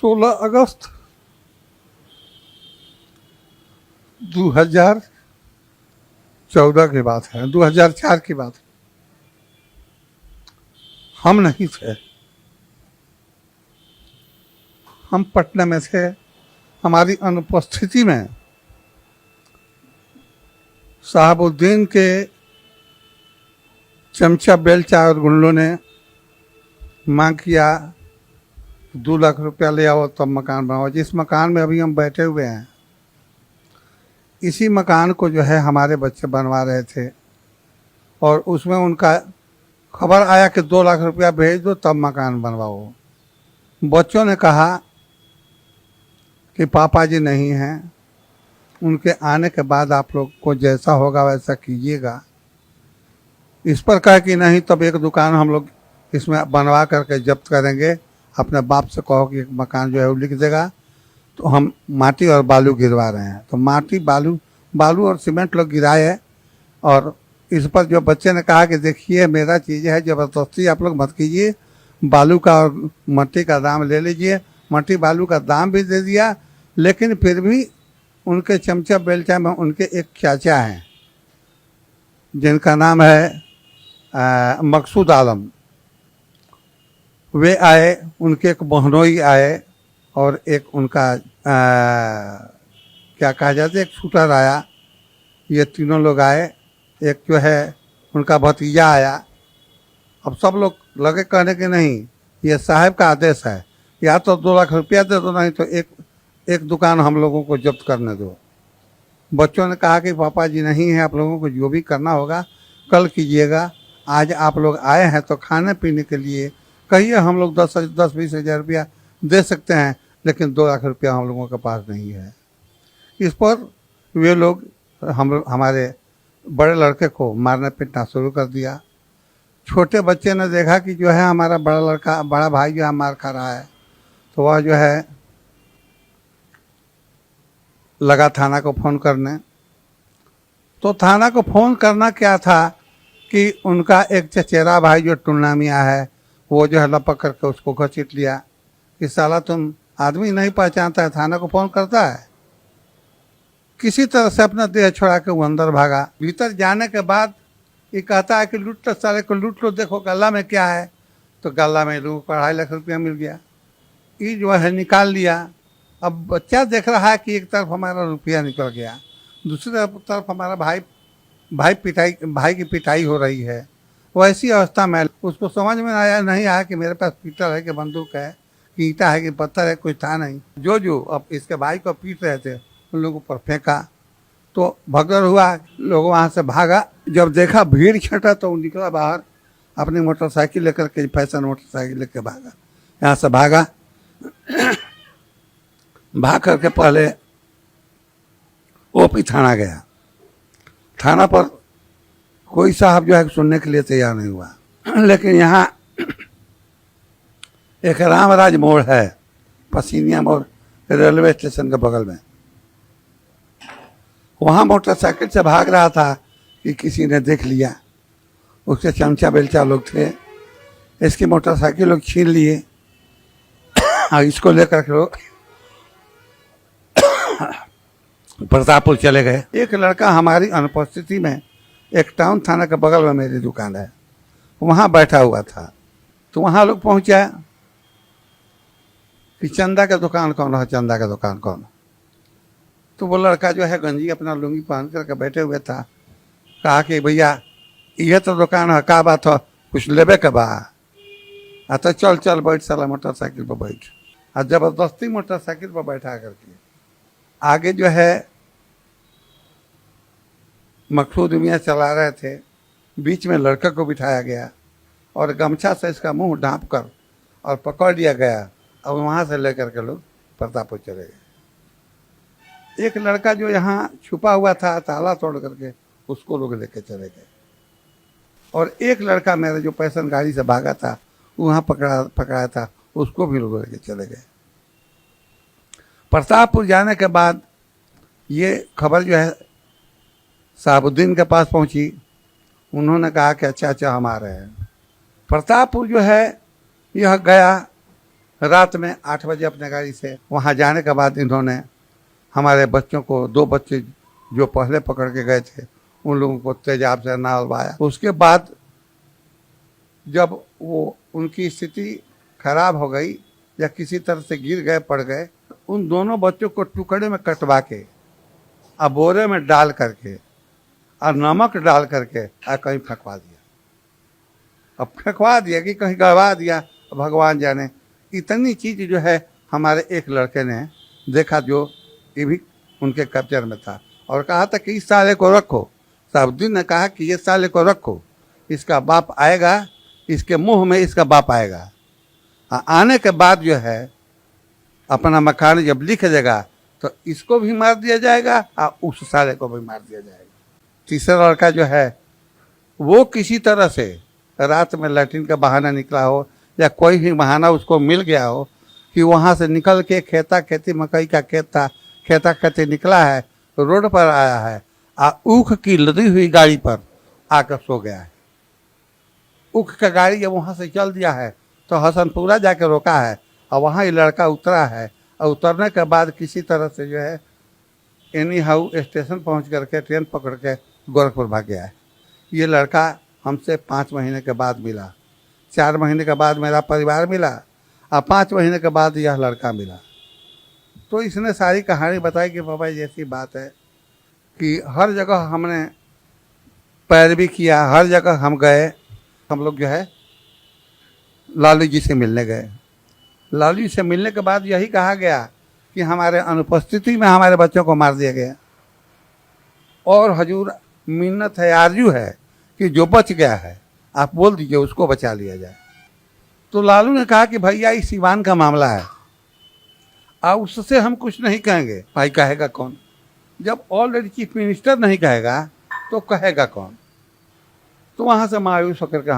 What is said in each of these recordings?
16 अगस्त 2014 की बात है, 2004 की बात है। हम नहीं थे, हम पटना में थे। हमारी अनुपस्थिति में साहबुद्दीन के चमचा बेलचा और गुंडों ने मांग किया 2 लाख रुपया ले आओ तब मकान बनाओ। जिस मकान में अभी हम बैठे हुए हैं, इसी मकान को जो है हमारे बच्चे बनवा रहे थे और उसमें उनका खबर आया कि 2 लाख रुपया भेज दो तब मकान बनवाओ। बच्चों ने कहा कि पापा जी नहीं हैं, उनके आने के बाद आप लोग को जैसा होगा वैसा कीजिएगा। इस पर कहा कि नहीं, तब एक दुकान हम लोग इसमें बनवा करके जब्त करेंगे। अपने बाप से कहो कि एक मकान जो है वो लिख देगा। तो हम माटी और बालू गिरवा रहे हैं। तो माटी बालू और सीमेंट लोग गिराए और इस पर जो बच्चे ने कहा कि देखिए मेरा चीज़ है, ज़बरदस्ती आप लोग मत कीजिए, बालू का और मट्टी का दाम ले लीजिए। मट्टी बालू का दाम भी दे दिया, लेकिन फिर भी उनके चमचा बेलचा में उनके एक चाचा हैं जिनका नाम है मकसूद आलम। वे आए, उनके एक बहनोई आए और एक उनका क्या कहा जाता है, एक शूटर आया। ये तीनों लोग आए। एक जो है उनका भतीजा आया। अब सब लोग लगे कहने के नहीं, ये साहब का आदेश है, या तो 2 लाख रुपया दे दो, नहीं तो एक दुकान हम लोगों को जब्त करने दो। बच्चों ने कहा कि पापा जी नहीं है, आप लोगों को जो भी करना होगा कल कीजिएगा। आज आप लोग आए हैं तो खाने पीने के लिए कहिए, हम लोग 10-20 हज़ार रुपया दे सकते हैं, लेकिन 2 लाख रुपया हम लोगों के पास नहीं है। इस पर वे लोग हमारे बड़े लड़के को मारना पीटना शुरू कर दिया। छोटे बच्चे ने देखा कि जो है हमारा बड़ा भाई जो है मार खा रहा है, तो वह जो है लगा थाना को फ़ोन करने। तो थाना को फ़ोन करना क्या था कि उनका एक चचेरा भाई जो टुन्ना मियाँ है, वो जो है लपक करके उसको घसीट लिया कि साला तुम आदमी नहीं पहचानता है, थाना को फ़ोन करता है। किसी तरह से अपना देह छोड़ा के वो अंदर भागा। भीतर जाने के बाद ये कहता है कि लूट लो साले को, लूट लो, देखो गला में क्या है। तो गला में लोगों को 2.5 लाख रुपया मिल गया। ये जो है निकाल लिया। अब बच्चा देख रहा है कि एक तरफ हमारा रुपया निकल गया, दूसरी तरफ हमारा भाई की पिटाई हो रही है। वैसी अवस्था में उसको समझ में नहीं आया कि मेरे पास पीटल है कि बंदूक है कि ईंटा है कि पत्थर है, कुछ था नहीं। जो अब इसके भाई को पीट रहे थे उन लोगों पर फेंका तो भगदड़ हुआ। लोग वहाँ से भागा। जब देखा भीड़ छटा तो वो निकला बाहर अपनी मोटरसाइकिल लेकर के, फैशन मोटरसाइकिल लेकर भागा। यहाँ से भाग करके पहले ओपी थाना गया। थाना पर कोई साहब जो है सुनने के लिए तैयार नहीं हुआ। लेकिन यहाँ एक रामराज मोड़ है, पसीनिया मोड़, रेलवे स्टेशन के बगल में। वहाँ मोटरसाइकिल से भाग रहा था कि किसी ने देख लिया। उसके चमचा बेलचा लोग थे, इसकी मोटरसाइकिल लोग छीन लिए और इसको लेकर के लोग प्रतापपुर चले गए। एक लड़का हमारी अनुपस्थिति में, एक टाउन थाना के बगल में मेरी दुकान है, वहाँ बैठा हुआ था। तो वहाँ लोग पहुँचा कि चंदा का दुकान कौन है, चंदा का दुकान कौन। तो वो लड़का जो है गंजी अपना लुंगी पहन करके बैठे हुए था। कहा कि भैया ये तो दुकान है, का बात हो, कुछ लेबे के बा? तो चल बैठ साला मोटरसाइकिल पर बैठ। और ज़बरदस्ती मोटरसाइकिल पर बैठा करके आगे जो है मकसूद मियाँ चला रहे थे। बीच में लड़के को बिठाया गया और गमछा से इसका मुंह ढांप कर और पकड़ लिया गया और वहाँ से लेकर के लोग प्रतापपुर चले गए। एक लड़का जो यहाँ छुपा हुआ था, ताला तोड़ करके उसको लोग लेके चले गए। और एक लड़का मेरा जो पैसन गाड़ी से भागा था, वहाँ पकड़ाया था, उसको भी लोग लेके चले गए। प्रतापपुर जाने के बाद ये खबर जो है साहबुद्दीन के पास पहुँची। उन्होंने कहा कि अच्छा हम आ रहे हैं। प्रतापपुर जो है यह गया रात में 8 बजे अपने गाड़ी से वहाँ जाने के बाद इन्होंने हमारे बच्चों को, 2 बच्चे जो पहले पकड़ के गए थे, उन लोगों को तेजाब से नहलवाया। उसके बाद जब वो उनकी स्थिति खराब हो गई या किसी तरह से गिर गए, पड़ गए, उन दोनों बच्चों को टुकड़े में कटवा के और बोरे में डाल करके और नमक डाल करके और कहीं फेंकवा दिया। अब फेंकवा दिया कि कहीं गड़वा दिया, भगवान जाने। इतनी चीज़ जो है हमारे एक लड़के ने देखा जो ये भी उनके कैप्चर में था, और कहा था कि इस साले को रखो। साहबुद्दीन ने कहा कि ये साले को रखो, इसका बाप आएगा, इसके मुंह में इसका बाप आएगा। आने के बाद जो है अपना मकान जब लिख देगा तो इसको भी मार दिया जाएगा और उस साले को भी मार दिया जाएगा। तीसरा लड़का जो है वो किसी तरह से रात में लैट्रिन का बहाना निकला हो या कोई भी बहाना उसको मिल गया हो कि वहाँ से निकल के खेता खेती, मकई का खेत था, खेता खेती निकला है, रोड पर आया है और ऊख की लदी हुई गाड़ी पर आकर सो गया है। ऊख का गाड़ी जब वहाँ से चल दिया है तो हसनपुरा जाके रोका है और वहाँ ये लड़का उतरा है, और उतरने के बाद किसी तरह से जो है एनी हाउ स्टेशन पहुँच करके ट्रेन पकड़ के गोरखपुर भाग गया है। ये लड़का हमसे 5 महीने के बाद मिला, 4 महीने के बाद मेरा परिवार मिला और 5 महीने के बाद यह लड़का मिला। तो इसने सारी कहानी बताई कि बाबा जैसी बात है कि हर जगह हमने पैरवी किया, हर जगह हम गए। हम लोग जो है लालू जी से मिलने गए। लालू जी से मिलने के बाद यही कहा गया कि हमारे अनुपस्थिति में हमारे बच्चों को मार दिया गया, और हजूर मिन्नत है, आरजू है कि जो बच गया है आप बोल दीजिए उसको बचा लिया जाए। तो लालू ने कहा कि भैया इस सिवान का मामला है और उससे हम कुछ नहीं कहेंगे। भाई कहेगा कौन? जब ऑलरेडी चीफ मिनिस्टर नहीं कहेगा तो कहेगा कौन? तो वहाँ से मायूस होकर के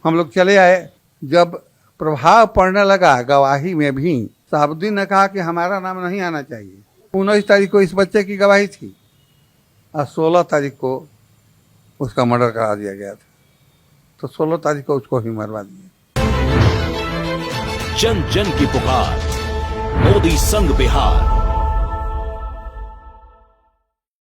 हम लोग चले आए। जब प्रभाव पड़ने लगा गवाही में भी, साहबुद्दीन ने कहा कि हमारा नाम नहीं आना चाहिए। 19 तारीख को इस बच्चे की गवाही थी और 16 तारीख को उसका मर्डर करा दिया गया था, तो 16 तारीख को उसको ही मरवा दिया। जन जन की पुकार, मोदी संग बिहार।